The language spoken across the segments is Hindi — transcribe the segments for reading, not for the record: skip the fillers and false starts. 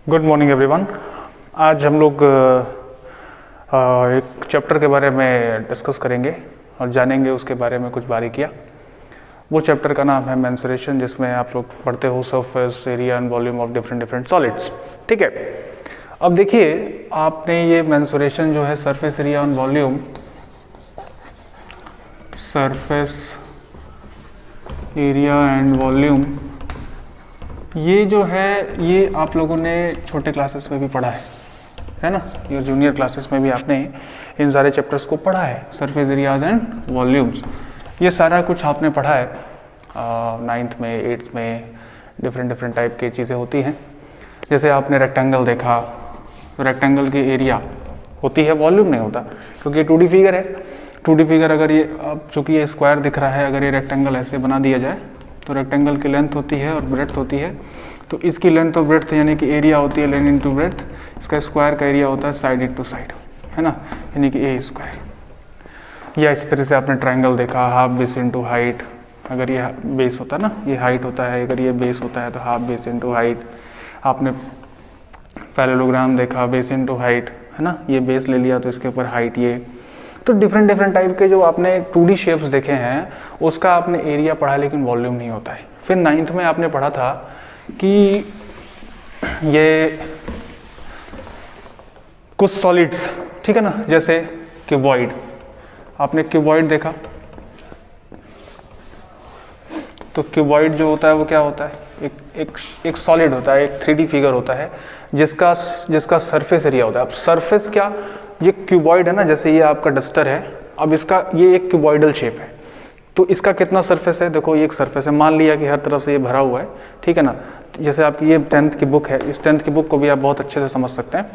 Good morning everyone. आज हम लोग एक चैप्टर के बारे में डिस्कस करेंगे और जानेंगे उसके बारे में कुछ बारीकियाँ। वो चैप्टर का नाम है मेंसुरेशन, जिसमें आप लोग पढ़ते हो surface area and volume of different solids. ठीक है, अब देखिए आपने ये मेंसुरेशन जो है surface area and volume, surface area and volume, ये जो है ये आप लोगों ने छोटे क्लासेस में भी पढ़ा है ना। ये जूनियर क्लासेस में भी आपने इन सारे चैप्टर्स को पढ़ा है, सरफेस एरियाज एंड वॉल्यूम्स। ये सारा कुछ आपने पढ़ा है 9th में 8th में। डिफरेंट टाइप की चीज़ें होती हैं। जैसे आपने रेक्टेंगल देखा, तो रेक्टेंगल की एरिया होती है, वॉल्यूम नहीं होता, क्योंकि 2D फिगर है। 2D फिगर अगर ये अब चूँकि ये स्क्वायर दिख रहा है, अगर ये रेक्टेंगल ऐसे बना दिया जाए तो रेक्टेंगल की लेंथ होती है और ब्रेड्थ होती है। तो इसकी लेंथ और ब्रेड्थ यानी कि एरिया होती है लेंथ इंटू ब्रेड्थ। इसका स्क्वायर का एरिया होता है साइड इंटू साइड, है ना, यानी कि ए स्क्वायर। या इस तरह से आपने ट्रायंगल देखा, हाफ बेस इंटू हाइट। अगर ये बेस होता है ना, ये हाइट होता है, अगर ये बेस होता है तो हाफ बेस इंटू हाइट। आपने पैरेललोग्राम देखा, बेस इंटू हाइट, है ना, ये बेस ले लिया तो इसके ऊपर हाइट ये। तो डिफरेंट टाइप के जो आपने 2D शेप्स देखे हैं उसका आपने एरिया पढ़ा, लेकिन वॉल्यूम नहीं होता है। फिर 9th में आपने पढ़ा था कि ये कुछ सॉलिड्स, ठीक है ना, जैसे क्यूबॉइड। आपने क्यूबॉइड देखा, तो क्यूबॉइड जो होता है वो क्या होता है, एक सॉलिड होता है, एक 3D फिगर होता है जिसका सरफेस एरिया होता है। अब सरफेस क्या, ये क्यूबॉइड है ना, जैसे ये आपका डस्टर है। अब इसका ये एक क्यूबॉइडल शेप है, तो इसका कितना सरफेस है, देखो ये एक सरफेस है। मान लिया कि हर तरफ से ये भरा हुआ है, ठीक है ना। जैसे आपकी ये 10th की बुक है, इस 10th की बुक को भी आप बहुत अच्छे से समझ सकते हैं।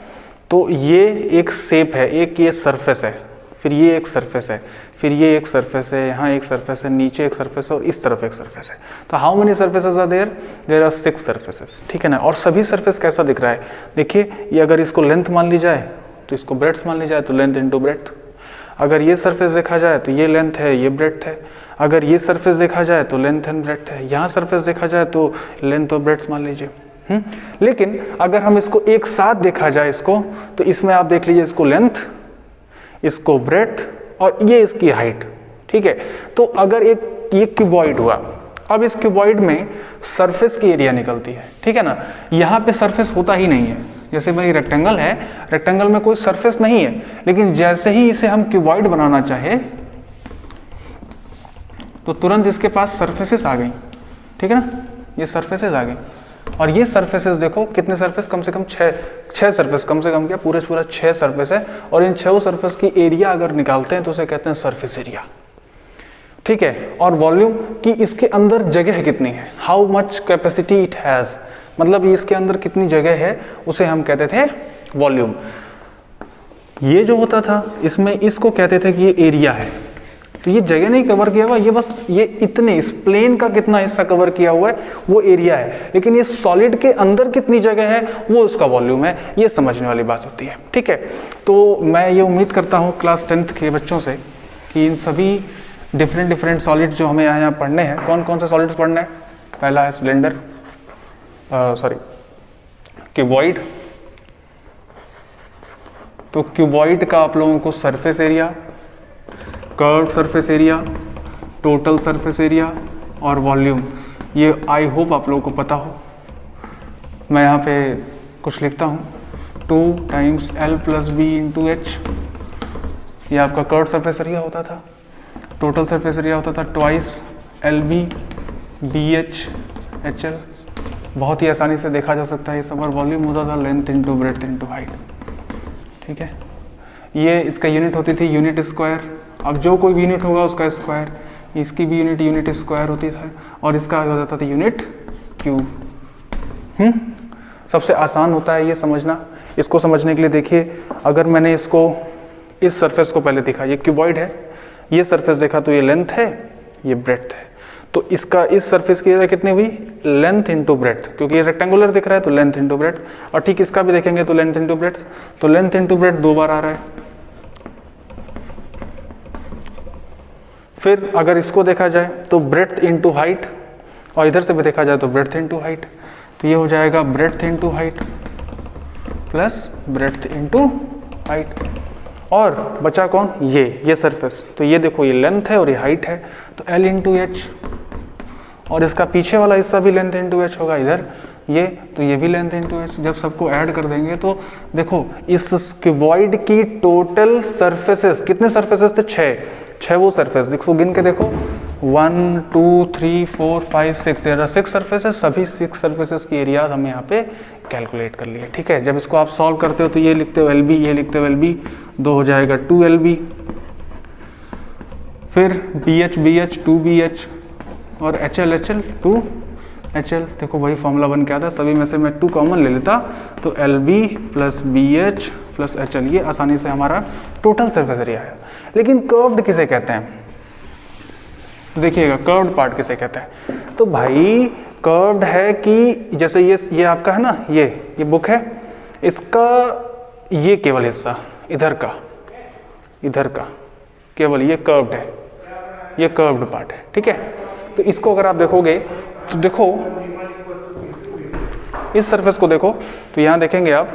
तो ये एक शेप है, एक ये सरफेस है, फिर ये एक सरफेस है, फिर ये एक सरफेस है, यहाँ एक सरफेस है, नीचे एक सरफेस है और इस तरफ एक सरफेस है। तो how many surfaces are there? There are 6 surfaces, ठीक है ना। और सभी सरफेस कैसा दिख रहा है, देखिए ये अगर इसको लेंथ मान ली जाए तो इसको ब्रेड्थ मान ली जाए, तो लेंथ इंटू ब्रेड्थ। अगर ये सरफेस देखा जाए तो ये लेंथ है, ये ब्रेड्थ है। अगर ये सरफेस देखा जाए तो लेंथ एंड ब्रेड्थ है। यहाँ सरफेस देखा जाए तो लेंथ और ब्रेड्थ मान लीजिए। लेकिन अगर हम इसको एक साथ देखा जाए इसको, तो इसमें आप देख लीजिए, इसको लेंथ, इसको ब्रेड्थ और ये इसकी हाइट, ठीक है। तो अगर ये क्यूबॉइड हुआ, अब इस क्यूबॉइड में सरफेस की एरिया निकलती है, ठीक है ना। यहाँ पे सरफेस होता ही नहीं है। जैसे मेरी रेक्टेंगल है, रेक्टेंगल में कोई सरफेस नहीं है, लेकिन जैसे ही इसे हम क्यूबॉइड बनाना चाहे तो तुरंत इसके पास सरफेसेस आ गई, ठीक है ना। ये सरफेसेस आ गई और ये सरफेसेस देखो कितने सरफेस, कम से कम 6 सरफेस, कम से कम क्या पूरा 6 सरफेस है। और इन 6 सरफेस की एरिया अगर निकालते हैं तो उसे कहते हैं सरफेस एरिया, ठीक है। और वॉल्यूम की इसके अंदर जगह कितनी है, how much capacity it has, मतलब इसके अंदर कितनी जगह है, उसे हम कहते थे वॉल्यूम। ये जो होता था इसमें, इसको कहते थे कि ये एरिया है। तो ये जगह नहीं कवर किया हुआ, ये बस ये इतने इस प्लेन का कितना हिस्सा कवर किया हुआ है वो एरिया है, लेकिन ये सॉलिड के अंदर कितनी जगह है वो उसका वॉल्यूम है। ये समझने वाली बात होती है, ठीक है। तो मैं ये उम्मीद करता हूँ क्लास 10th के बच्चों से कि इन सभी डिफरेंट सॉलिड्स जो हमें यहाँ पढ़ने हैं, कौन कौन से सॉलिड्स पढ़ने हैं। पहला है सिलेंडर, क्यूबॉइड। तो क्यूबॉइड का आप लोगों को surface area, curve surface area, total surface area और वॉल्यूम, ये आई होप आप लोगों को पता हो। मैं यहाँ पे कुछ लिखता हूँ, 2 टाइम्स L + B × H, ये आपका कर्व सरफेस एरिया होता था। टोटल सरफेस एरिया होता था 2 LB BH HL। बहुत ही आसानी से देखा जा सकता है ये सब। और वॉल्यूम होता था length into breadth into height, ठीक है। ये इसका यूनिट होती थी यूनिट स्क्वायर। अब जो कोई यूनिट होगा उसका स्क्वायर, इसकी भी यूनिट स्क्वायर होती था, और इसका हो जाता था यूनिट क्यूब। सबसे आसान होता है ये समझना। इसको समझने के लिए देखिए, अगर मैंने इसको इस सरफेस को पहले देखा, ये क्यूबॉइड है, ये सरफेस देखा तो ये लेंथ है, ये ब्रेड्थ है। तो इसका इस सरफेस की एरिया कितनी हुई, लेंथ इंटू ब्रेड्थ, क्योंकि ये रेक्टेंगुलर दिख रहा है तो लेंथ इंटू ब्रेड्थ। और ठीक इसका भी देखेंगे तो लेंथ इंटू ब्रेड्थ, तो लेंथ इंटू ब्रेड्थ 2 बार आ रहा है। फिर अगर इसको देखा जाए तो ब्रेड्थ इंटू हाइट, और इधर से भी देखा जाए तो ब्रेड्थ इंटू हाइट। तो ये हो जाएगा breadth into height, plus breadth into height. और बचा कौन, ये सरफेस। तो ये देखो ये लेंथ है और ये हाइट है, तो L इंटू एच। और इसका पीछे वाला हिस्सा भी लेंथ इंटू एच होगा इधर ये, तो ये भी लेंथ इंटू एच। जब सबको ऐड कर देंगे तो देखो इस क्यूबॉइड की टोटल सरफेसेस, कितने सरफेसेस थे, 6 वो सरफेस देखो, गिन के देखो 1 2 3 4 5 6, देयर आर 6 सरफेसेस। सभी 6 सरफेसेस की एरियाज हमने यहाँ पे कैलकुलेट कर लिए। ठीक है, जब इसको आप सॉल्व करते हो तो ये लिखते हो LB, ये लिखते हो LB, 2 हो जाएगा 2LB, फिर BH BH 2BH और HL HL 2HL। देखो वही फॉर्मूला बन के आता है, सभी में से मैं 2 कॉमन ले लेता तो LB plus BH plus HL, ये आसानी से हमारा टोटल सरफेस एरिया है। लेकिन कर्व्ड किसे कहते हैं, देखिएगा कर्व्ड पार्ट किसे कहते हैं। तो भाई कर्व्ड है कि जैसे ये आपका है ना, ये बुक है, इसका ये केवल हिस्सा इधर का केवल ये कर्व्ड है, ये कर्व्ड पार्ट है। ठीक है, तो इसको अगर आप देखोगे तो देखो इस सरफेस को देखो तो यहां देखेंगे आप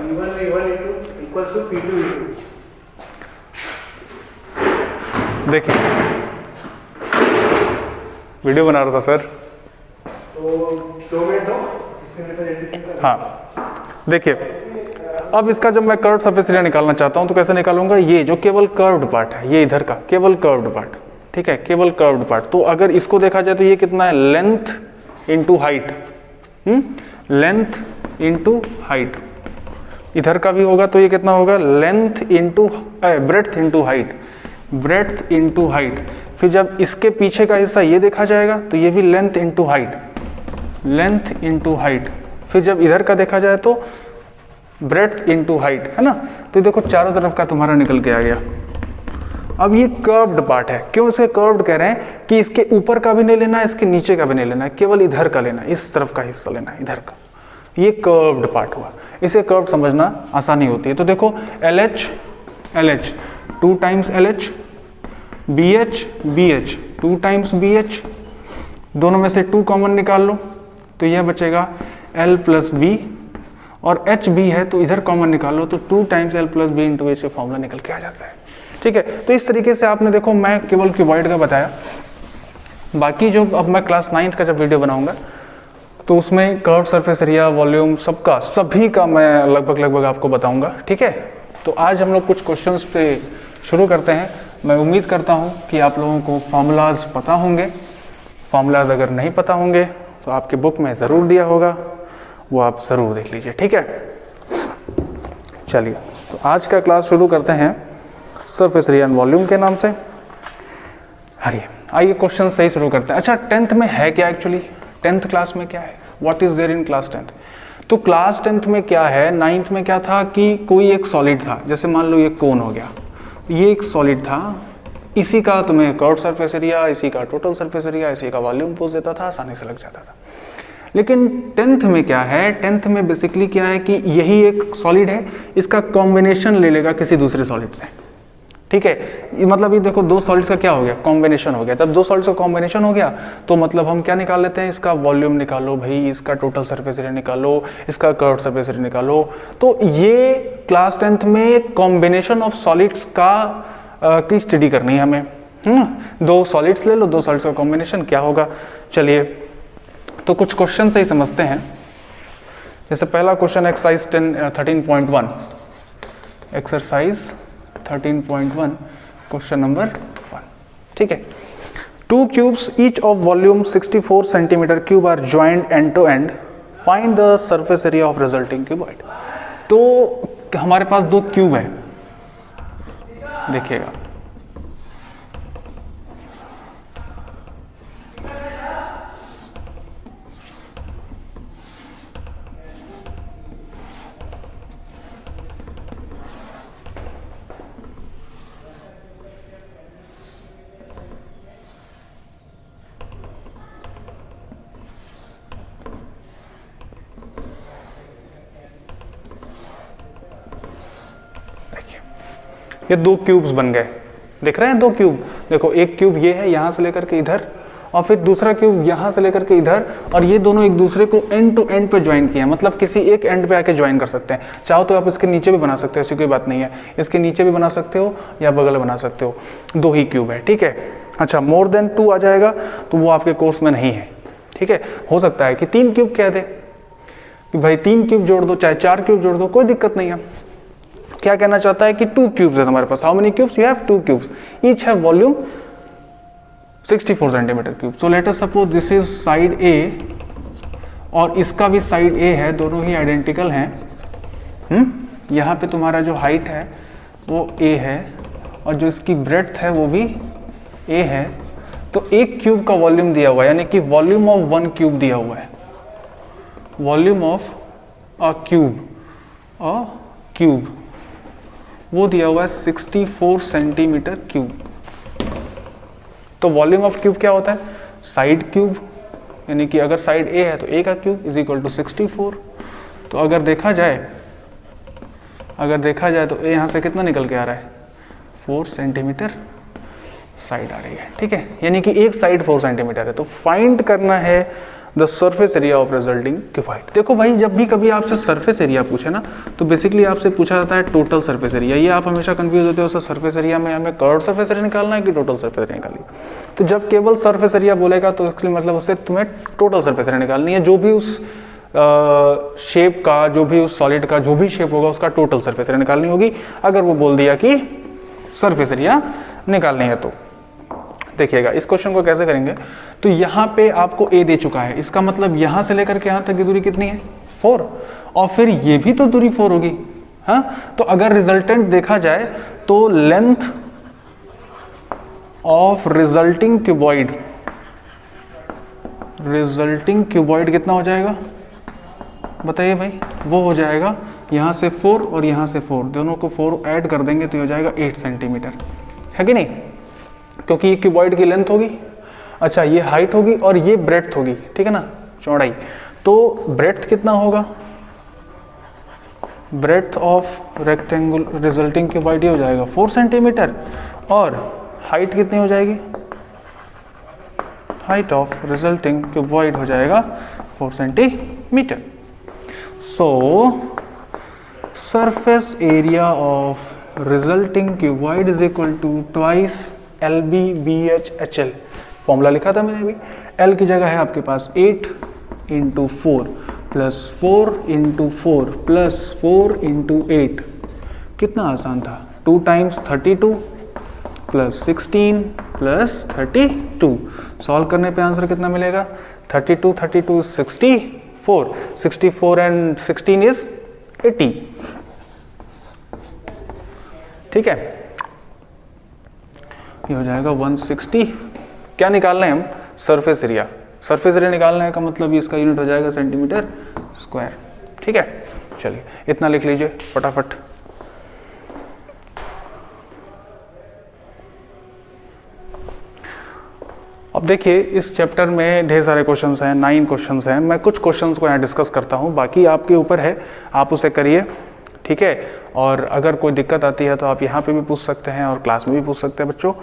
देखिए, वीडियो बना रहा था सर, हाँ देखिए। अब इसका जब मैं कर्व्ड सरफेस एरिया निकालना चाहता हूं तो कैसे निकालूंगा, ये जो केवल कर्व्ड पार्ट है, ये इधर का केवल कर्व्ड पार्ट, ठीक है, केवल कर्व्ड पार्ट। तो अगर इसको देखा जाए तो ये कितना है, length into height, length into height. इधर का भी होगा तो ये कितना होगा, length into breadth into height, breadth into height. फिर जब इसके पीछे का हिस्सा ये देखा जाएगा तो ये भी length into height, length into height. फिर जब इधर का देखा जाए तो ब्रेड्थ इंटू हाइट, है ना। तो देखो चारों तरफ का तुम्हारा निकल के आ गया। अब ये कर्व्ड पार्ट है, क्यों इसे कर्व्ड कह रहे हैं कि इसके ऊपर का भी नहीं लेना है, इसके नीचे का भी नहीं लेना है, केवल इधर का लेना है, इस तरफ का हिस्सा लेना है, इधर का। ये कर्व्ड पार्ट हुआ, इसे कर्व्ड समझना आसानी होती है। तो देखो LH LH 2 times LH, BH BH 2 times BH, दोनों में से 2 कॉमन निकाल लो तो यह बचेगा L प्लस B, और H भी है तो इधर कॉमन निकाल लो तो 2 times L plus B into H formula निकल के आ जाता है। ठीक है, तो इस तरीके से आपने देखो, मैं केवल क्यूबॉइड का बताया, बाकी जो अब मैं क्लास 9th का जब वीडियो बनाऊंगा तो उसमें कर्व सरफेस एरिया, वॉल्यूम, सभी का मैं लगभग आपको बताऊंगा। ठीक है, तो आज हम लोग कुछ क्वेश्चंस पे शुरू करते हैं। मैं उम्मीद करता हूं कि आप लोगों को फॉर्मूलाज पता होंगे। फॉर्मूलाज अगर नहीं पता होंगे तो आपके बुक में ज़रूर दिया होगा, वो आप ज़रूर देख लीजिए। ठीक है, चलिए तो आज का क्लास शुरू करते हैं सरफेस एरिया एंड वॉल्यूम के नाम से। आइए क्वेश्चन से ही शुरू करते हैं। अच्छा, 10th में है क्या एक्चुअली, 10th क्लास में क्या है, what is there in class 10th। तो क्लास 10th में क्या है, 9th में क्या था कि कोई एक सॉलिड था, जैसे मान लो ये कोन हो गया, ये एक सॉलिड था, इसी का तुम्हें कर्व्ड सरफेस एरिया, इसी का टोटल सरफेस एरिया, इसी का वॉल्यूम पूछ देता था, आसानी से लग जाता था। लेकिन 10th में क्या है, 10th में बेसिकली क्या है कि यही एक सॉलिड है, इसका कॉम्बिनेशन ले लेगा किसी दूसरे सॉलिड से। ठीक है, मतलब ये देखो 2 सॉलिड्स का क्या हो गया, कॉम्बिनेशन हो गया। जब 2 सॉलिड्स का कॉम्बिनेशन हो गया तो मतलब हम क्या निकाल लेते हैं, इसका वॉल्यूम निकालो भाई, इसका टोटल सरफेस एरिया निकालो, इसका कर्व्ड सरफेस एरिया निकालो। तो ये क्लास 10th में कॉम्बिनेशन ऑफ सॉलिड्स का की स्टडी करनी है हमें। 2 सॉलिड्स ले लो, 2 सॉलिड्स का कॉम्बिनेशन क्या होगा। चलिए तो कुछ क्वेश्चन से ही समझते हैं। जैसे पहला question exercise 13.1, exercise 13.1 question number 1। ठीक है, 2 cubes each of volume 64 centimetre cube are joined end to end, find the surface area of resulting cuboid. तो हमारे पास 2 क्यूब है, देखिएगा ये 2 क्यूब्स बन गए, दिख रहे हैं 2 क्यूब। देखो एक क्यूब ये है यहाँ से लेकर के इधर, और फिर दूसरा क्यूब यहाँ से लेकर के इधर, और ये दोनों एक दूसरे को एंड टू एंड पे ज्वाइन किए हैं, मतलब किसी एक एंड पे आके ज्वाइन कर सकते हैं। चाहो तो आप इसके नीचे भी बना सकते हो, ऐसी कोई बात नहीं है, इसके नीचे भी बना सकते हो या बगल बना सकते हो, 2 ही क्यूब है, ठीक है। अच्छा, मोर देन 2 आ जाएगा तो वो आपके कोर्स में नहीं है, ठीक है। हो सकता है कि 3 क्यूब कह दे कि भाई 3 क्यूब जोड़ दो, चाहे 4 क्यूब जोड़ दो, कोई दिक्कत नहीं है। क्या कहना चाहता है कि 2 क्यूब्स है तुम्हारे पास, how many cubes you have, 2 cubes, each have volume 64 centimetre cube. So let us suppose this is side A और इसका भी साइड ए है, दोनों ही आइडेंटिकल हैं। यहाँ पे तुम्हारा जो हाइट है वो ए है और जो इसकी ब्रेड्थ है वो भी ए है। तो एक क्यूब का वॉल्यूम दिया हुआ है, यानी कि वॉल्यूम ऑफ 1 क्यूब दिया हुआ है, वॉल्यूम ऑफ अ क्यूब वो दिया हुआ है 64 सेंटीमीटर क्यूब। तो वॉल्यूम ऑफ क्यूब क्या होता है, साइड क्यूब, यानी कि अगर साइड ए है तो ए का क्यूब इज इक्वल टू 64। तो अगर देखा जाए तो ए यहाँ से कितना निकल के आ रहा है, 4 सेंटीमीटर साइड आ रही है, ठीक है, यानी कि एक साइड 4 सेंटीमीटर है। तो फाइंड करना है the surface area of resulting cuboid. देखो भाई, जब भी कभी आपसे सरफेस एरिया पूछे ना तो बेसिकली आपसे पूछा जाता है टोटल सरफेस एरिया। ये आप हमेशा कंफ्यूज होते हो, सर सरफेस एरिया में हमें कर्व्ड सरफेस एरिया निकालना है कि टोटल सरफेस एरिया निकालनी है। तो जब केवल सरफेस एरिया बोलेगा तो इसके मतलब उससे तुम्हें टोटल सरफेस एरिया निकालनी है, जो भी उस शेप का, जो भी उस सॉलिड का जो भी शेप होगा उसका टोटल सरफेस एरिया निकालनी होगी। अगर वो बोल दिया कि सरफेस एरिया निकालनी है तो देखिएगा इस क्वेश्चन को कैसे करेंगे। तो यहाँ पे आपको ए दे चुका है, इसका मतलब यहाँ से लेकर के यहाँ तक की दूरी कितनी है, 4, और फिर ये भी तो दूरी 4 होगी। हाँ, तो अगर रिजल्टेंट देखा जाए तो लेंथ ऑफ रिजल्टिंग क्यूबॉइड कितना हो जाएगा बताइए भाई, वो हो जाएगा यहाँ से 4 और यहाँ से 4, दोनों को 4 ऐड कर देंगे तो हो जाएगा 8 सेंटीमीटर, है कि नहीं, क्योंकि ये क्यूबॉइड की लेंथ होगी। अच्छा, ये हाइट होगी और ये ब्रेड्थ होगी, ठीक है ना, चौड़ाई। तो ब्रेड्थ कितना होगा, breadth of rectangle resulting cuboid हो जाएगा 4 सेंटीमीटर, और हाइट कितनी हो जाएगी, हाइट ऑफ रिजल्टिंग क्यूबॉइड हो जाएगा 4 centimetre. So surface area of resulting cuboid is equal to twice LBBH HL। Formula लिखा था मैंने अभी, L की जगह है आपके पास 8 into 4 plus 4 into 4 plus 4 into 8। कितना आसान था, 2 टाइम्स 32 प्लस 16 प्लस 32। सॉल्व करने पे आंसर कितना मिलेगा, 32 32 64, 64 एंड 16 इज 80, ठीक है, ये हो जाएगा 160। क्या निकालना है हम, सरफेस एरिया। सरफेस एरिया निकालना है का मतलब इसका यूनिट हो जाएगा सेंटीमीटर स्क्वायर, ठीक है। चलिए इतना लिख लीजिए फटाफट। अब देखिए इस चैप्टर में ढेर सारे क्वेश्चंस हैं, 9 क्वेश्चंस हैं। मैं कुछ क्वेश्चंस को यहाँ डिस्कस करता हूँ, बाकी आपके ऊपर है, आप उसे करिए, ठीक है। और अगर कोई दिक्कत आती है तो आप यहाँ पे भी पूछ सकते हैं और क्लास में भी पूछ सकते हैं बच्चों।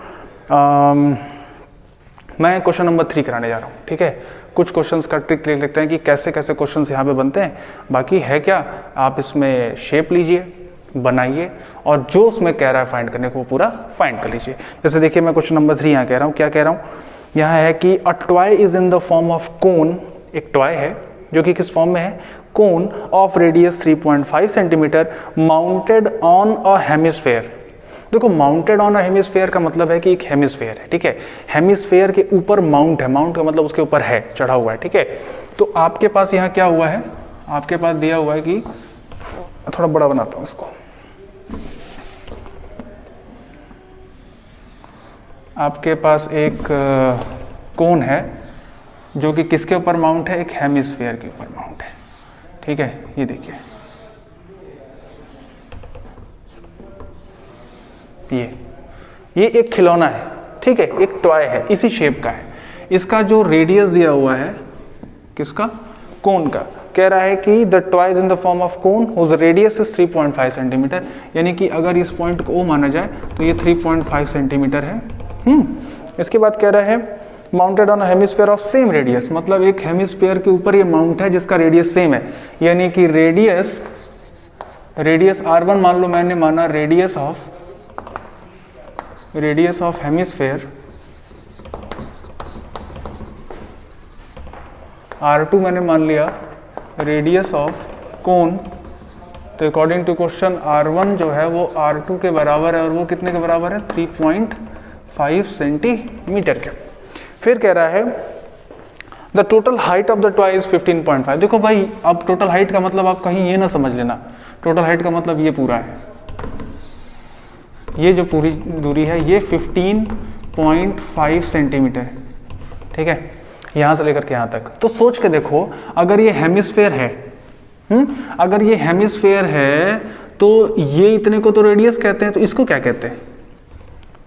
मैं क्वेश्चन नंबर 3 कराने जा रहा हूँ, ठीक है। कुछ क्वेश्चंस का ट्रिक लिख लेते हैं कि कैसे कैसे क्वेश्चंस यहाँ पे बनते हैं। बाकी है क्या, आप इसमें शेप लीजिए, बनाइए, और जो उसमें कह रहा है फाइंड करने को वो पूरा फाइंड कर लीजिए। जैसे देखिए मैं क्वेश्चन नंबर 3 यहाँ कह रहा हूँ, क्या कह रहा हूँ, यहाँ है कि a toy is in the form of कोन। एक टॉय है जो कि किस फॉर्म में है, cone of radius 3.5 centimetre mounted on a hemisphere. देखो माउंटेड ऑन अ हेमिस्फेयर का मतलब है कि एक हेमिस्फेयर है, ठीक है, हेमिस्फेयर के ऊपर माउंट है, माउंट का मतलब उसके ऊपर है, चढ़ा हुआ है, ठीक है। तो आपके पास यहाँ क्या हुआ है, आपके पास दिया हुआ है कि, थोड़ा बड़ा बनाता हूँ इसको, आपके पास एक कोन है जो कि किसके ऊपर माउंट है, एक हेमिस्फेयर के ऊपर माउंट है, ठीक है। ये देखिए ये एक खिलौना है, ठीक है, एक टॉय है, इसी शेप का है। इसका जो रेडियस दिया हुआ है, किसका, कोन का, कह रहा है कि the toy is in the form of cone whose radius is 3.5 centimetre. यानी कि अगर इस पॉइंट को O माना जाए तो ये 3.5 सेंटीमीटर है। इसके बाद कह रहा है mounted on hemisphere of same radius, मतलब एक हेमिस्फेयर के ऊपर ये माउंट है जिसका रेडियस सेम है, यानी कि रेडियस r1 मान लो, मैंने माना रेडियस ऑफ हेमिस्फेयर, r2 मैंने मान लिया रेडियस ऑफ कोन। तो अकॉर्डिंग टू क्वेश्चन r1 जो है वो r2 के बराबर है, और वो कितने के बराबर है? 3.5 सेंटीमीटर के। फिर कह रहा है the total height of the toy is 15.5। देखो भाई, अब टोटल हाइट का मतलब आप कहीं ये ना समझ लेना, टोटल हाइट का मतलब ये पूरा है, ये जो पूरी दूरी है ये 15.5 सेंटीमीटर है, ठीक है, यहाँ से लेकर के यहाँ तक। तो सोच के देखो, अगर ये हेमिस्फेयर है, अगर ये हेमिस्फेयर है तो ये इतने को तो रेडियस कहते हैं, तो इसको क्या कहते हैं?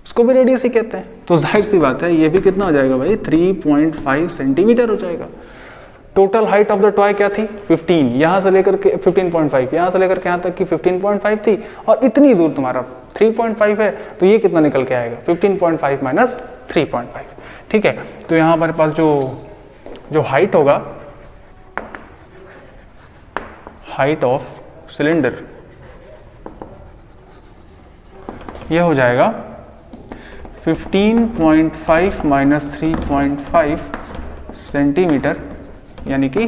इसको भी रेडियस ही कहते हैं। तो जाहिर सी बात है ये भी कितना हो जाएगा भाई? 3.5 सेंटीमीटर हो जाएगा। Total height of the toy क्या थी? 15, यहाँ से लेकर के 15.5, यहाँ से लेकर के यहाँ तक की 15.5 थी, और इतनी दूर तुम्हारा 3.5 है, तो ये कितना निकल के आएगा? 15.5 माइनस 3.5, ठीक है। तो यहाँ हमारे पास जो हाइट होगा, हाइट ऑफ सिलेंडर, यह हो जाएगा 15.5 माइनस 3.5 सेंटीमीटर, यानी कि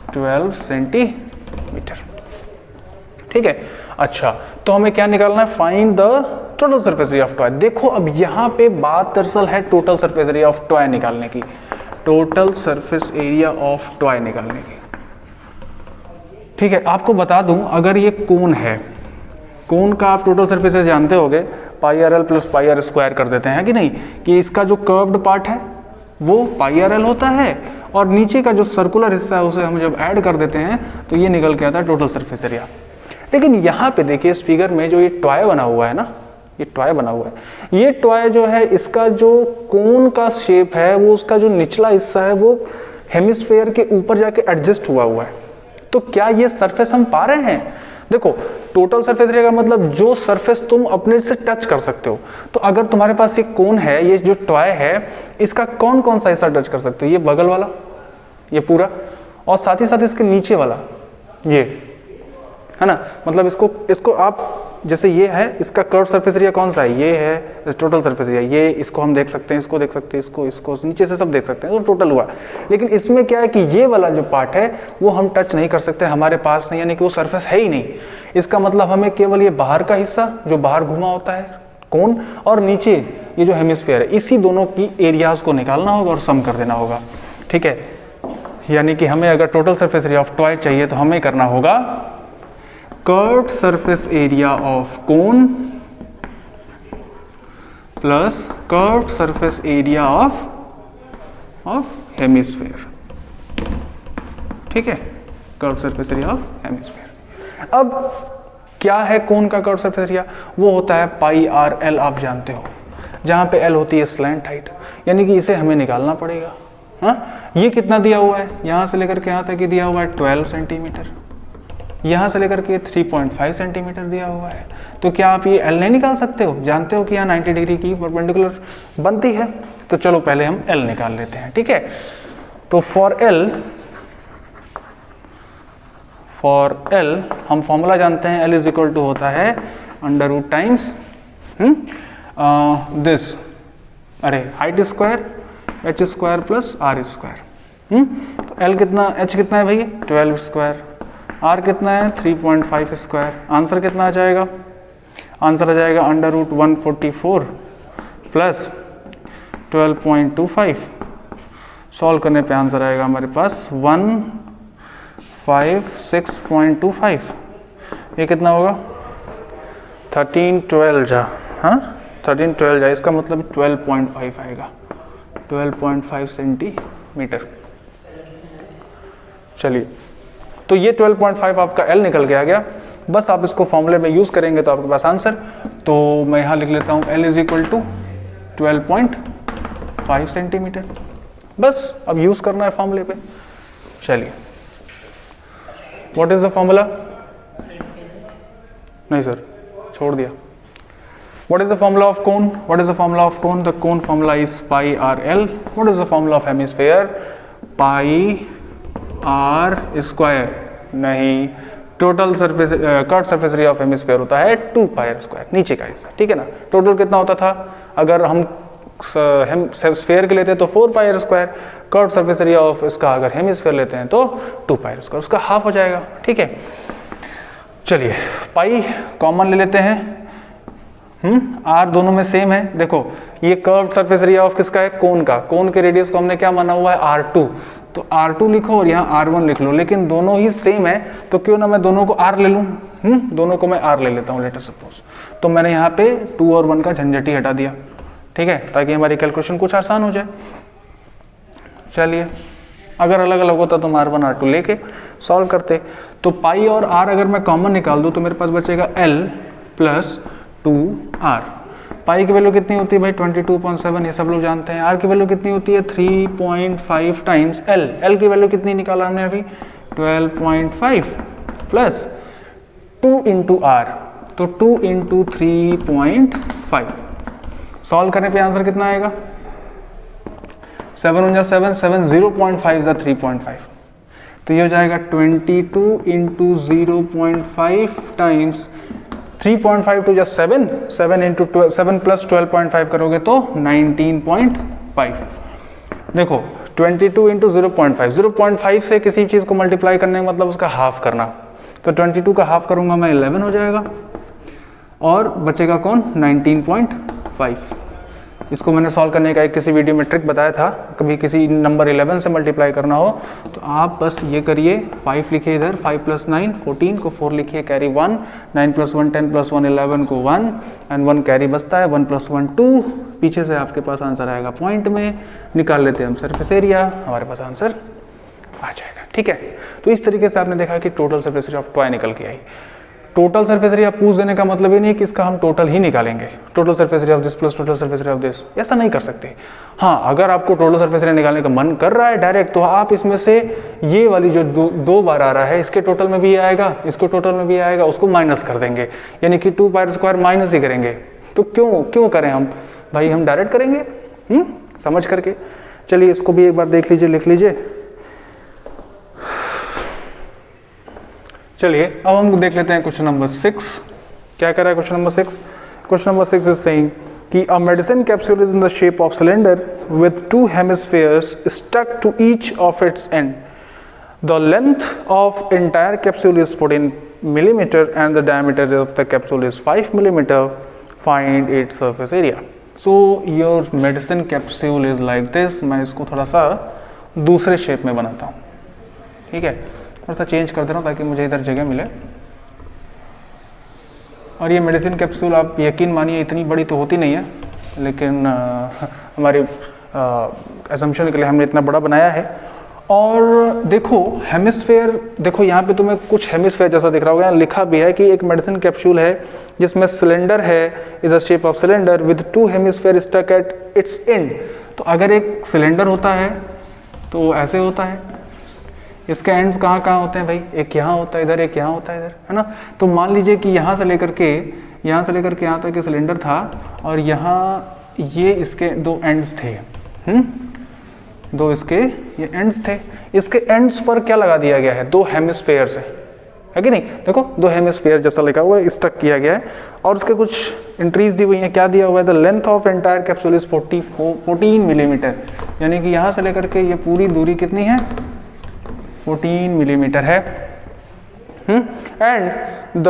12 सेंटीमीटर, ठीक है। अच्छा, तो हमें क्या निकालना है? Find the total surface area of toy. देखो अब यहाँ पे बात दरअसल है total surface area of toy निकालने की, total surface area of toy निकालने की, ठीक है। आपको बता दूं, अगर ये कोन है, कोन का आप टोटल सरफेस एरिया जानते होगे, pi r l plus pi r square कर देते हैं कि नहीं, कि इसका जो कर्व्ड पार्ट है वो पाई आर एल होता है, और नीचे का जो सर्कुलर हिस्सा है उसे हम जब ऐड कर देते हैं तो ये निकल के आता है टोटल सरफेस एरिया। लेकिन यहाँ पे देखिए इस फिगर में जो ये टॉय बना हुआ है ना, ये टॉय बना हुआ है, ये टॉय जो है इसका जो कोन का शेप है वो उसका जो निचला हिस्सा है वो हेमिस्फेयर के ऊपर जाके एडजस्ट हुआ है। तो क्या ये सरफेस हम पा रहे हैं? देखो, टोटल सरफेस एरिया का मतलब जो सरफेस तुम अपने से टच कर सकते हो। तो अगर तुम्हारे पास ये कोन है, ये जो टॉय है, इसका कौन कौन सा हिस्सा टच कर सकते हो? ये बगल वाला, ये पूरा, और साथ ही साथ इसके नीचे वाला, ये है ना, मतलब इसको आप, जैसे ये है, इसका कर्व सरफेस एरिया कौन सा है? ये है टोटल सरफेस एरिया, ये इसको हम देख सकते हैं, इसको देख सकते हैं, इसको नीचे से सब देख सकते हैं, तो टोटल हुआ। लेकिन इसमें क्या है कि ये वाला जो पार्ट है वो हम टच नहीं कर सकते, हमारे पास नहीं, यानी कि वो सरफेस है ही नहीं। इसका मतलब हमें केवल ये बाहर का हिस्सा जो बाहर घुमा होता है कोन, और नीचे ये जो हेमिस्फीयर है, इसी दोनों की एरियाज को निकालना होगा और सम कर देना होगा, ठीक है। यानी कि हमें अगर total surface area of toy चाहिए तो हमें करना होगा curved surface area of cone plus curved surface area of hemisphere, ठीक है, curved surface area of hemisphere. अब क्या है कोन का कर्व्ड सरफेस एरिया? वो होता है पाई आर एल, आप जानते हो, जहां पे एल होती है स्लैंट हाइट, यानी कि इसे हमें निकालना पड़ेगा। हाँ, ये कितना दिया हुआ है? यहां से लेकर के यहां तक दिया हुआ है 12 सेंटीमीटर, यहाँ से लेकर के 3.5 सेंटीमीटर दिया हुआ है। तो क्या आप ये L नहीं निकाल सकते हो? जानते हो कि यहाँ 90 डिग्री की परपेंडिकुलर बनती है। तो चलो पहले हम L निकाल लेते हैं, ठीक है। तो फॉर L हम फॉर्मूला जानते हैं, L इज इक्वल टू होता है √ टाइम्स दिस, अरे height square h square plus r square. तो L कितना, h कितना है भाई? 12 स्क्वायर, r कितना है? 3.5 स्क्वायर। आंसर कितना आ जाएगा? आंसर आ जाएगा √144 प्लस 12.25। सॉल्व करने पे आंसर आएगा हमारे पास 156.25। ये कितना होगा? 1312 जा, हाँ 1312 जा, इसका मतलब 12.5 आएगा, 12.5 सेंटीमीटर। चलिए, तो ये 12.5 आपका L निकल के आ गया। बस आप इसको फॉर्मूले में यूज़ करेंगे तो आपके पास आंसर। तो मैं यहाँ लिख लेता हूँ L is equal to 12.5 centimetre. बस अब यूज़ करना है फॉर्मूले पे। चलिए, व्हाट इज द फॉर्मूला? नहीं सर, छोड़ दिया। What is the formula of cone? What is the formula of cone? The cone formula is pi r l. What is the formula of hemisphere? Pi r square. नहीं, total surface curve surface area of hemisphere होता है 2 पाई आर स्क्वायर, नीचे का हिस्सा, ठीक है ना। टोटल कितना होता था, अगर हम स्फीयर के लेते हैं तो 4 pi r square, curve surface area of इसका अगर हेमिस्फीयर लेते हैं तो 2 पाई आर स्क्वायर, उसका हाफ हो जाएगा, ठीक है। चलिए पाई कॉमन ले लेते हैं, आर दोनों में सेम है। देखो ये कर्व सरफेस एरिया ऑफ किसका है, कोन का, कोन के रेडियस को हमने क्या माना हुआ है r2, तो r2 लिखो और यहाँ r1 लिख लो, लेकिन दोनों ही सेम है तो क्यों ना मैं दोनों को r ले लूँ, दोनों को मैं r ले लेता हूँ लेटर सपोज। तो मैंने यहाँ पे 2 और 1 का झंझट ही हटा दिया, ठीक है, ताकि हमारी कैलकुलेशन कुछ आसान हो जाए। चलिए अगर अलग अलग होता तो हम r1 r2 लेके सॉल्व करते। तो पाई और r अगर मैं कॉमन निकाल दूँ तो मेरे पास बचेगा l प्लस 2r। पाई की वैल्यू कितनी होती है भाई 22.7, ये सब लोग जानते हैं। r की वैल्यू कितनी होती है 3.5 टाइम्स l। l की वैल्यू कितनी निकाला हमने अभी 12.5 प्लस 2 इंटू r, तो 2 इंटू 3.5। सॉल्व करने पे आंसर कितना आएगा 7 × 7 7 0.5 = 3.5, तो ये हो जाएगा 22 into 0.5 times 3.5 to just 7, 7 into 7 plus 12.5 करोगे तो 19.5। देखो 22 इंटू 0.5, 0.5 से किसी चीज़ को मल्टीप्लाई करने का मतलब उसका हाफ करना, तो 22 का हाफ करूंगा मैं 11 हो जाएगा और बचेगा कौन 19.5। इसको मैंने सॉल्व करने का एक किसी वीडियो में ट्रिक बताया था, कभी किसी नंबर 11 से मल्टीप्लाई करना हो तो आप बस ये करिए, 5 लिखिए इधर, 5 + 9 14 को 4 लिखिए, कैरी 1, 9 + 1 10 + 1 11 को 1 एंड 1 कैरी बचता है, 1 + 1 2, पीछे से आपके पास आंसर आएगा पॉइंट में, निकाल लेते हैं हम सरफेस एरिया, हमारे पास आंसर आ जाएगा, ठीक है। तो इस तरीके से आपने देखा कि total surface area of toy निकल के आई। टोटल सरफेस एरिया पूछ देने का मतलब ये नहीं कि इसका हम टोटल ही निकालेंगे, total surface area of this plus total surface area of this, ऐसा नहीं कर सकते। हाँ, अगर आपको टोटल सरफेस एरिया निकालने का मन कर रहा है डायरेक्ट, तो आप इसमें से ये वाली जो दो बार आ रहा है इसके टोटल में भी आएगा, इसको टोटल में भी आएगा, उसको माइनस कर देंगे, यानी कि 2 पाई स्क्वायर माइनस ही करेंगे। तो क्यों करें हम भाई, हम डायरेक्ट करेंगे समझ करके। चलिए इसको भी एक बार देख लीजिए, लिख लीजिए। चलिए अब हम देख लेते हैं क्वेश्चन नंबर 6 क्या कह रहा है। Question number 6, question number 6 is saying कि a medicine capsule is in the shape of cylinder with 2 hemispheres stuck to each of its end. The length of entire capsule is 14 millimetre and the diameter of the capsule is 5 millimetre. Find its surface area. So your medicine capsule is like this. मैं इसको थोड़ा सा दूसरे शेप में बनाता हूँ, ठीक है, थोड़ा सा चेंज कर दे रहा हूँ ताकि मुझे इधर जगह मिले। और ये मेडिसिन कैप्सूल आप यकीन मानिए इतनी बड़ी तो होती नहीं है, लेकिन हमारे असम्पशन के लिए हमने इतना बड़ा बनाया है। और देखो हेमिस्फेयर, देखो यहाँ पे तुम्हें कुछ हेमिस्फेयर जैसा दिख रहा होगा, यहाँ लिखा भी है कि एक मेडिसिन कैप्सूल है जिसमें सिलेंडर है, is a shape of cylinder with 2 hemisphere stuck at its end. तो अगर एक सिलेंडर होता है तो ऐसे होता है, इसके एंड्स कहाँ होते हैं भाई, एक यहाँ होता है इधर, एक यहाँ होता है इधर, है ना। तो मान लीजिए कि यहाँ से लेकर के यहाँ तक ये सिलेंडर था और यहाँ ये इसके 2 एंड्स थे, 2 इसके ये एंड्स थे। इसके एंड्स पर क्या लगा दिया गया है, 2 हेमिस्फेयर्स है कि नहीं। देखो 2 हेमिस्फेयर जैसा लिखा हुआ है, स्टक किया गया है और उसके कुछ एंट्रीज दी हुई हैं। क्या दिया हुआ है, the length of entire capsule is 14 millimetre, यानी कि यहाँ से लेकर के ये पूरी दूरी कितनी है 14 मिलीमीटर है। And the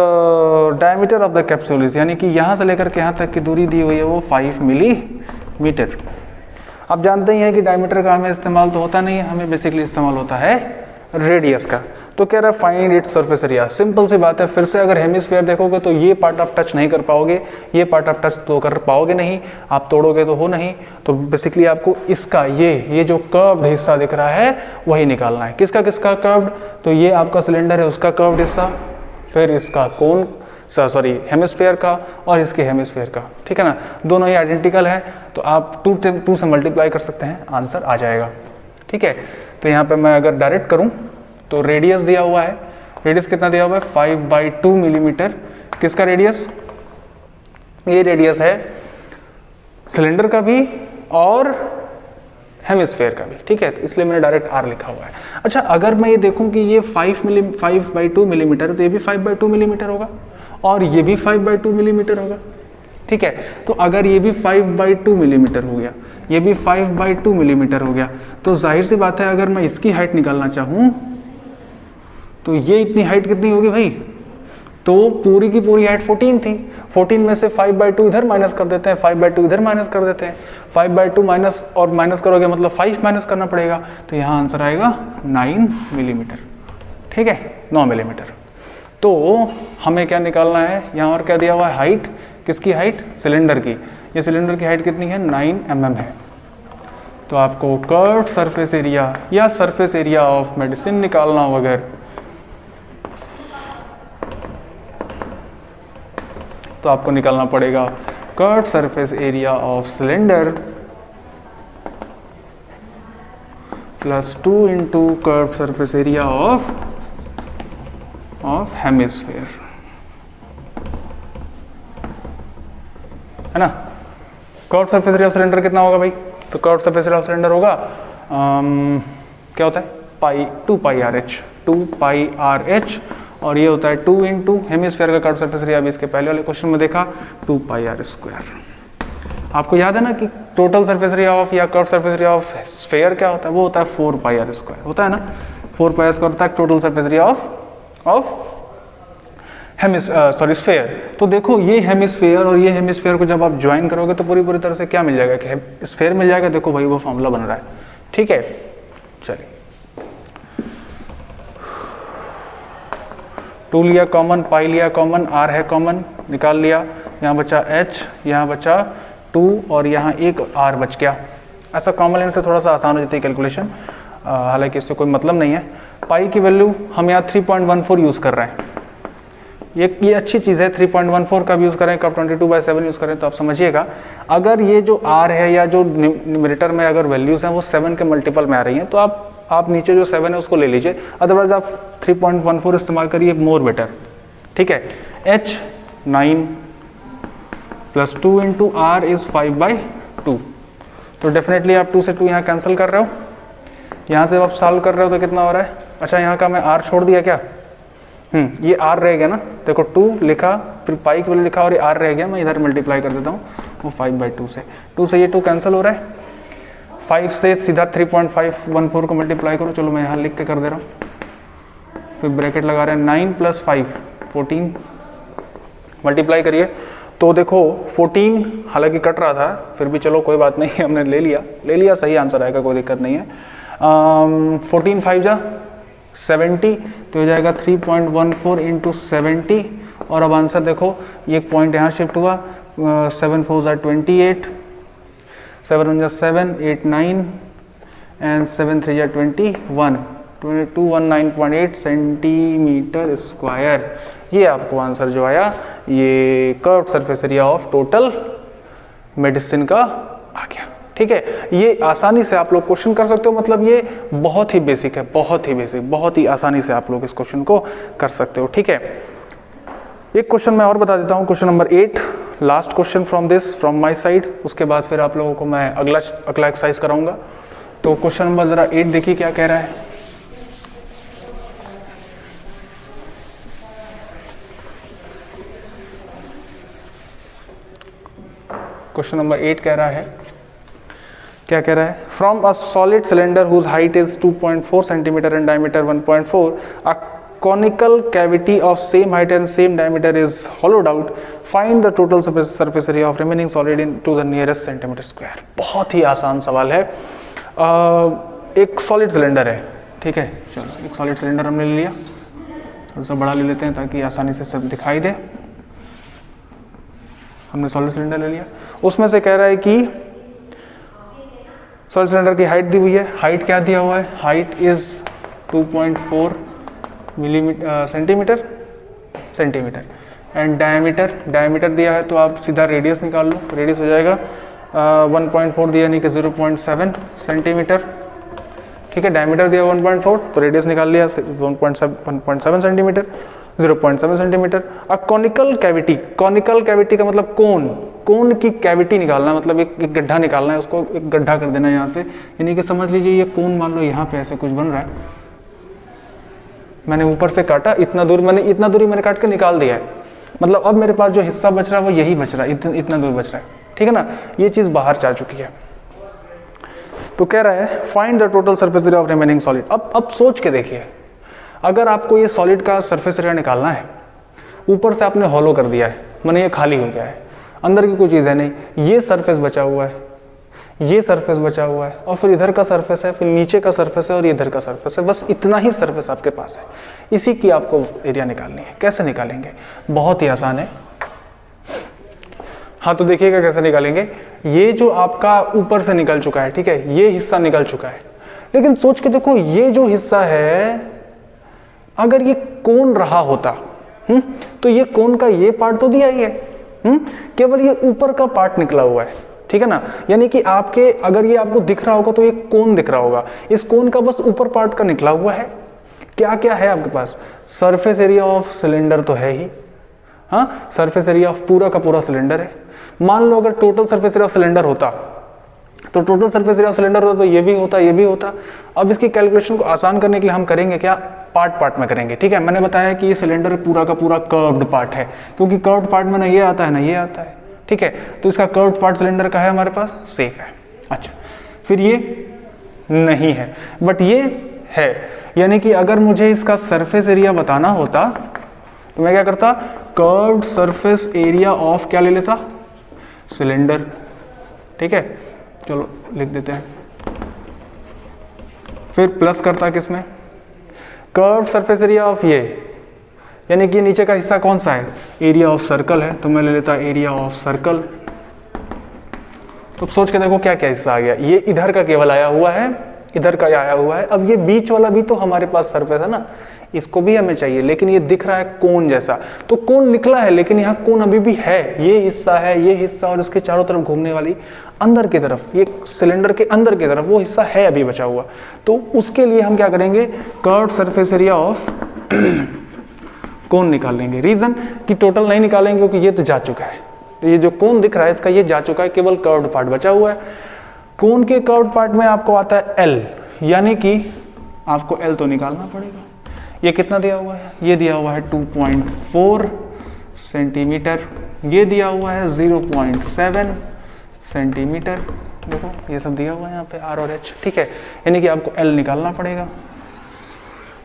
diameter of the capsule is, यानी कि यहाँ से लेकर के यहाँ तक की दूरी दी हुई है वो 5 मिलीमीटर। आप जानते ही हैं कि डायमीटर का हमें इस्तेमाल तो होता नहीं है, हमें बेसिकली इस्तेमाल होता है रेडियस का। तो कह रहा है find its surface area. Simple सी बात है, फिर से अगर हेमिस्फीयर देखोगे तो ये पार्ट आप टच नहीं कर पाओगे, ये पार्ट आप टच तो कर पाओगे नहीं, आप तोड़ोगे तो हो नहीं। तो बेसिकली आपको इसका ये जो कर्व्ड हिस्सा दिख रहा है वही निकालना है। किसका कर्व्ड, तो ये आपका सिलेंडर है उसका कर्व्ड हिस्सा, फिर इसका कोन हेमिस्फीयर का और इसके हेमिस्फीयर का, ठीक है ना। दोनों ही आइडेंटिकल है तो आप 2 से मल्टीप्लाई कर सकते हैं, आंसर आ जाएगा, ठीक है। तो यहाँ पे मैं अगर डायरेक्ट करूँ तो रेडियस दिया हुआ है, रेडियस कितना दिया हुआ है 5/2 मिलीमीटर। किसका रेडियस ये रेडियस है सिलेंडर का भी और हेमिस्फेयर का भी, ठीक है, तो इसलिए मैंने डायरेक्ट आर लिखा हुआ है। अच्छा, अगर मैं ये देखूं कि ये 5/2 मिलीमीटर, तो ये भी 5/2 मिलीमीटर होगा और ये भी 5/2 मिलीमीटर होगा, ठीक है। तो अगर ये भी 5/2 मिलीमीटर हो गया, ये भी 5/2 मिलीमीटर हो गया, तो जाहिर सी बात है अगर मैं इसकी हाइट निकालना चाहूँ तो ये इतनी हाइट कितनी होगी भाई, तो पूरी की पूरी हाइट 14 थी, 14 में से 5/2 इधर माइनस कर देते हैं, 5/2 इधर माइनस कर देते हैं, 5/2 माइनस और माइनस करोगे मतलब 5 माइनस करना पड़ेगा, तो यहाँ आंसर आएगा 9 मिलीमीटर, ठीक है, 9 मिलीमीटर। तो हमें क्या निकालना है, यहाँ और क्या दिया हुआ है, हाइट, किसकी हाइट, सिलेंडर की। ये सिलेंडर की हाइट कितनी है, 9 mm है। तो आपको कर्व्ड सरफेस एरिया या सरफेस एरिया ऑफ मेडिसिन निकालना हो अगर, तो आपको निकालना पड़ेगा curved surface area of cylinder plus 2 into curved surface area of hemisphere, है ना। Curved surface area of cylinder कितना होगा भाई, तो curved surface area of cylinder होगा क्या होता है, 2πRh, और ये होता है 2 इंटू हेमिस्फेयर का कर्व्ड सरफेस एरिया, अभी इसके पहले वाले क्वेश्चन में देखा 2πr²। आपको याद है ना कि टोटल सरफेस एरिया ऑफ या curved surface area of sphere क्या होता है, वो होता है 4πr² होता है ना, 4πr² होता है total surface area of sphere. तो देखो ये हेमिस्फेयर और ये हेमिस्फेयर को जब आप ज्वाइन करोगे तो पूरी तरह से क्या मिल जाएगा, कि स्फेयर मिल जाएगा। देखो भाई वो फॉर्मूला बन रहा है, ठीक है। चलिए 2 लिया कॉमन, पाई लिया कॉमन, आर है कॉमन, निकाल लिया, यहाँ बचा h, यहाँ बचा 2 और यहाँ एक r बच गया। ऐसा कॉमन लेने से थोड़ा सा आसान हो जाती है कैलकुलेशन, हालांकि इससे कोई मतलब नहीं है। पाई की वैल्यू हम यहाँ 3.14 यूज़ कर रहे हैं, ये अच्छी चीज़ है, 3.14 का भी यूज़ करें, कब 22/7 यूज़ करें, तो आप समझिएगा अगर ये जो r है या जो न्यूमरेटर में अगर वैल्यूज़ हैं वो 7 के मल्टीपल में आ रही हैं तो आप नीचे जो 7 है उसको ले लीजिए, अदरवाइज आप 3.14 इस्तेमाल करिए, मोर बेटर, ठीक है। h 9 plus 2 into r is 5/2, तो डेफिनेटली आप 2 से 2 यहाँ कैंसिल कर रहे हो, यहाँ से आप सॉल्व कर रहे हो तो कितना हो रहा है। अच्छा यहाँ का मैं r छोड़ दिया क्या, ये r रह गया ना, देखो 2 लिखा, फिर पाई की वैल्यू लिखा और ये r रह गया, मैं इधर मल्टीप्लाई कर देता हूँ, वो 5/2 से, 2 से ये 2 कैंसिल हो रहा है, 5 से सीधा 3.514 को मल्टीप्लाई करो, चलो मैं यहाँ लिख के कर दे रहा हूँ, फिर ब्रैकेट लगा रहे हैं 9 + 5 14, मल्टीप्लाई करिए तो देखो 14, हालांकि कट रहा था फिर भी चलो कोई बात नहीं, हमने ले लिया, सही आंसर आएगा, कोई दिक्कत नहीं है। 14 5 जा 70, तो हो जाएगा 3.14 इंटू 70, और अब आंसर देखो ये एक पॉइंट यहाँ शिफ्ट हुआ, 7 4 जा 28, 7 1 जा 7 8 9 एंड 7 3 जा 21, 219.8 सेंटीमीटर स्क्वायर। ये आपको आंसर जो आया ये curved surface area of total medicine का आ गया, ठीक है। ये आसानी से आप लोग क्वेश्चन कर सकते हो, मतलब ये बहुत ही बेसिक है, बहुत ही बेसिक, बहुत ही आसानी से आप लोग इस क्वेश्चन को कर सकते हो, ठीक है। एक क्वेश्चन मैं और बता देता हूँ, question number 8, last question from my side, उसके बाद फिर आप लोगों को मैं अगला एक्सरसाइज कराऊंगा। तो क्वेश्चन नंबर जरा 8 देखिए क्या कह रहा है। क्वेश्चन नंबर 8 कह रहा है, क्या कह रहा है, from a solid cylinder whose height is 2.4 centimetre and diameter 1.4, a conical cavity of same height and same diameter is hollowed out, find the total surface area of remaining solid in to the nearest centimeter square। बहुत ही आसान सवाल है। एक सॉलिड सिलेंडर है, ठीक है, चलो एक सॉलिड सिलेंडर हमने ले लिया, थोड़ा सा बड़ा ले लेते हैं ताकि आसानी से सब दिखाई दे। हमने सॉलिड सिलेंडर ले लिया, उसमें से कह रहा है कि सॉलिड सिलेंडर की हाइट दी हुई है, हाइट क्या दिया हुआ है, height is 2.4 centimetre and diameter दिया है, तो आप सीधा रेडियस निकाल लो, रेडियस हो जाएगा 1.4 दिया यानी कि 0.7 सेंटीमीटर, ठीक है। डायमीटर दिया 1.4 तो रेडियस निकाल लिया 1.7 सेंटीमीटर, 0.7 सेंटीमीटर। अब कॉनिकल कैविटी, कॉनिकल कैविटी का मतलब कोन की कैविटी निकालना है, मतलब एक गड्ढा निकालना है, उसको एक गड्ढा कर देना है यहाँ से, यानी कि समझ लीजिए ये कोन मान लो यहाँ पे ऐसे कुछ बन रहा है, मैंने ऊपर से काटा, इतना दूरी मैंने काट के निकाल दिया है, मतलब अब मेरे पास जो हिस्सा बच रहा है वो यही बच रहा है, इतना दूर बच रहा है, ठीक है ना, ये चीज़ बाहर जा चुकी है। तो कह रहा है find the total surface area of remaining solid. अब सोच के देखिए, अगर आपको ये सॉलिड का सरफेस एरिया निकालना है, ऊपर से आपने हॉलो कर दिया है, माने ये खाली हो गया है, अंदर की कोई चीज़ है नहीं, ये सरफेस बचा हुआ है, ये सरफेस बचा हुआ है, और फिर इधर का सरफेस है, फिर नीचे का सरफेस है, और इधर का सरफेस है, बस इतना ही सरफेस आपके पास है, इसी की आपको एरिया निकालनी है। कैसे निकालेंगे? बहुत ही आसान है। हाँ तो देखिएगा कैसे निकालेंगे। ये जो आपका ऊपर से निकल चुका है, ठीक है, ये हिस्सा निकल चुका है, लेकिन सोच के देखो ये जो हिस्सा है, अगर ये कोन रहा होता तो ये कोन का ये पार्ट तो दिया ही है, केवल ये ऊपर का पार्ट निकला हुआ है, ठीक है ना, यानी कि आपके अगर ये आपको दिख रहा होगा तो ये कोन दिख रहा होगा, इस कोन का बस ऊपर पार्ट का निकला हुआ है। क्या क्या है आपके पास? सरफेस एरिया ऑफ सिलेंडर तो है ही, हाँ, सरफेस एरिया ऑफ पूरा का पूरा सिलेंडर है। मान लो अगर total surface area of cylinder होता तो total surface area of cylinder होता तो ये भी होता, ये भी होता। अब इसकी कैलकुलेशन को आसान करने के लिए हम करेंगे क्या, पार्ट में करेंगे, ठीक है। मैंने बताया कि ये सिलेंडर पूरा का पूरा कर्व्ड पार्ट है, क्योंकि कर्व्ड पार्ट में ना ये आता है ना ये आता है, ठीक है, तो इसका कर्व्ड पार्ट सिलेंडर का है हमारे पास, सेफ है। अच्छा, फिर ये नहीं है बट ये है, यानी कि अगर मुझे इसका सरफेस एरिया बताना होता तो मैं क्या करता, कर्व्ड सरफेस एरिया ऑफ क्या ले लेता, सिलेंडर, ठीक है, चलो लिख देते हैं, फिर प्लस करता किसमें, कर्व्ड सरफेस एरिया ऑफ ये, यानी कि नीचे का हिस्सा कौन सा है, एरिया ऑफ सर्कल है, तो मैं ले लेता एरिया ऑफ सर्कल। तो सोच के देखो क्या क्या हिस्सा आ गया, ये इधर का केवल आया हुआ है, इधर का आया हुआ है, अब ये बीच वाला भी तो हमारे पास सरफेस है ना, इसको भी हमें चाहिए, लेकिन ये दिख रहा है कोन जैसा, तो कोन निकला है लेकिन यहाँ कोन अभी भी है, ये हिस्सा है, ये हिस्सा, और इसके चारों तरफ घूमने वाली अंदर की तरफ, ये सिलेंडर के अंदर की तरफ वो हिस्सा है अभी बचा हुआ। तो उसके लिए हम क्या करेंगे, curved surface area of cone निकालेंगे। रीजन कि टोटल नहीं निकालेंगे क्योंकि ये तो जा चुका है, तो ये जो कोन दिख रहा है इसका ये जा चुका है, केवल कर्व्ड पार्ट बचा हुआ है। कोन के कर्व्ड पार्ट में आपको आता है एल, यानी कि आपको एल तो निकालना पड़ेगा। ये कितना दिया हुआ है, ये दिया हुआ है 2.4 सेंटीमीटर, ये दिया हुआ है 0.7 सेंटीमीटर, देखो ये सब दिया हुआ है यहाँ पे आर और एच, ठीक है, यानी कि आपको एल निकालना पड़ेगा।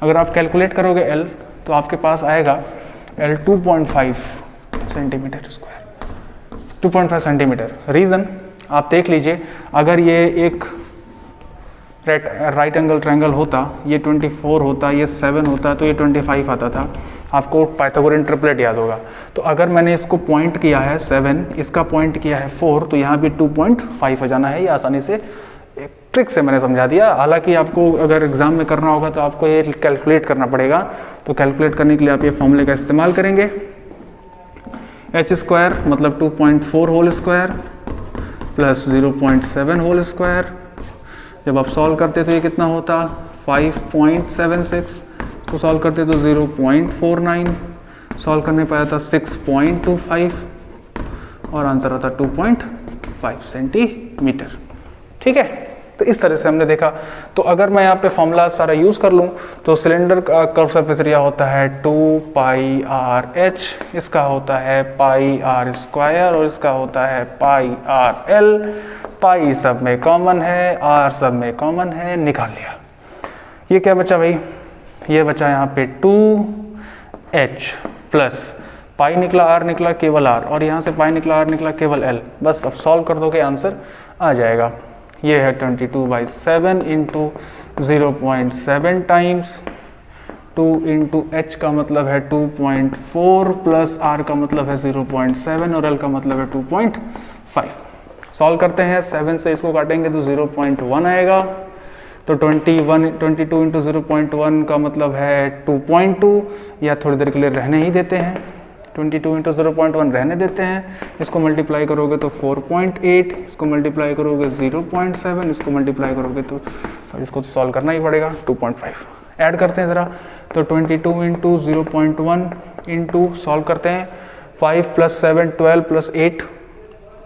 अगर आप कैलकुलेट करोगे एल तो आपके पास आएगा L 2.5 centimetre square, 2.5 centimetre. Reason आप देख लीजिए, अगर ये एक राइट एंगल ट्रायंगल होता, ये 24 होता, ये 7 होता, तो ये 25 आता था। आपको पाइथागोरियन ट्रिपलेट याद होगा, तो अगर मैंने इसको पॉइंट किया है 7, इसका पॉइंट किया है 4, तो यहाँ भी 2.5 हो जाना है। ये आसानी से एक ट्रिक से मैंने समझा दिया, हालांकि आपको अगर एग्जाम में करना होगा तो आपको ये कैलकुलेट करना पड़ेगा। तो कैलकुलेट करने के लिए आप ये फॉर्मूले का इस्तेमाल करेंगे, h² मतलब 2.4 whole square plus 0.7 whole square. जब आप सॉल्व करते तो ये कितना होता, 5.76, तो सॉल्व करते तो 0.49, सॉल्व करने पाया था 6.25, और आंसर आता 2.5 सेंटीमीटर, ठीक है। तो इस तरह से हमने देखा। तो अगर मैं यहाँ पे फॉर्मूला सारा यूज़ कर लूँ तो सिलेंडर का कर्व सरफेस एरिया होता है 2πrh, इसका होता है πr², और इसका होता है πrl। पाई सब में कॉमन है, आर सब में कॉमन है, निकाल लिया। ये क्या बचा भाई, ये बचा यहाँ पे 2h प्लस पाई निकला, आर निकला, केवल आर, और यहाँ से पाई निकला, आर निकला, केवल एल। बस अब सॉल्व कर दोगे आंसर आ जाएगा। ये है 22/7 इंटू 0.7 टाइम्स 2 इंटू एच का मतलब है 2.4 प्लस आर का मतलब है 0.7 और एल का मतलब है 2.5। सॉल्व करते हैं, 7 से इसको काटेंगे तो 0.1 आएगा, तो 22 इंटू 0.1 का मतलब है 2.2, या थोड़ी देर के लिए रहने ही देते हैं, 22 इंटू 0.1 रहने देते हैं। इसको मल्टीप्लाई करोगे तो 4.8, इसको मल्टीप्लाई करोगे 0.7, इसको मल्टीप्लाई करोगे तो सॉरी इसको तो सॉल्व करना ही पड़ेगा 2.5। ऐड करते हैं ज़रा, तो 22 इंटू 0.1 इंटू सॉल्व करते हैं, 5 + 7 12 + 8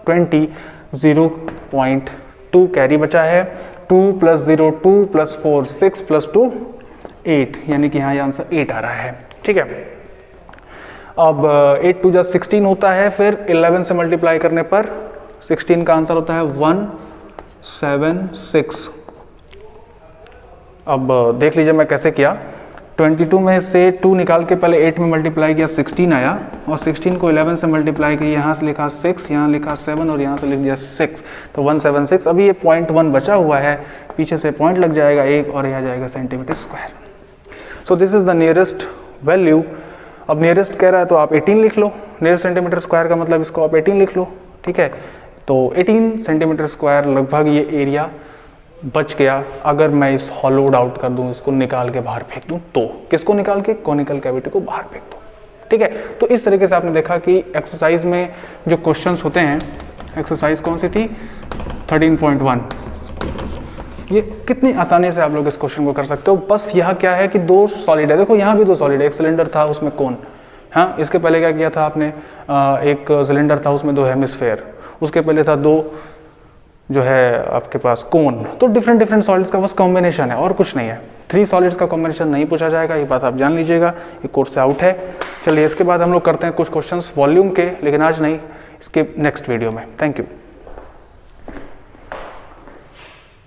20, 0.2 कैरी बचा है, 2 + 0 2 + 4 6 + 2 8, यानी कि यहाँ ये आंसर 8 आ रहा है। ठीक है, अब 8 2 = 16 होता है, फिर 11 से मल्टीप्लाई करने पर 16 का आंसर होता है 176। अब देख लीजिए मैं कैसे किया, 22 में से 2 निकाल के पहले 8 में मल्टीप्लाई किया, 16 आया, और 16 को 11 से मल्टीप्लाई किया, यहाँ से लिखा 6, यहाँ लिखा 7 और यहाँ से लिख दिया 6, तो 176। अभी ये 0.1 बचा हुआ है, पीछे से पॉइंट लग जाएगा 1 और यह जाएगा centimetre square. So this is the nearest value. अब नियरेस्ट कह रहा है तो आप 18 लिख लो, नियरेस्ट सेंटीमीटर स्क्वायर का मतलब इसको आप 18 लिख लो। ठीक है, तो 18 सेंटीमीटर स्क्वायर लगभग ये एरिया बच गया अगर मैं इस हॉलोड आउट कर दूं, इसको निकाल के बाहर फेंक दूं, तो किसको निकाल के, कोनिकल कैविटी को बाहर फेंक दूं। ठीक है, तो इस तरीके से आपने देखा कि एक्सरसाइज में जो क्वेश्चंस होते हैं, एक्सरसाइज कौन सी थी 13.1, ये कितनी आसानी से आप लोग इस क्वेश्चन को कर सकते हो। बस यहाँ क्या है कि 2 सॉलिड है, देखो यहाँ भी 2 सॉलिड है, एक सिलेंडर था उसमें कोन, हाँ इसके पहले क्या किया था आपने, एक सिलेंडर था उसमें 2 हेमिस्फेयर, उसके पहले था 2 जो है आपके पास कोन, तो डिफरेंट सॉलिड्स का बस कॉम्बिनेशन है और कुछ नहीं है। 3 सॉलिड्स का कॉम्बिनेशन नहीं पूछा जाएगा, ये बात आप जान लीजिएगा, ये कोर्स से आउट है। चलिए इसके बाद हम लोग करते हैं कुछ क्वेश्चंस वॉल्यूम के, लेकिन आज नहीं, इसके नेक्स्ट वीडियो में। Thank you.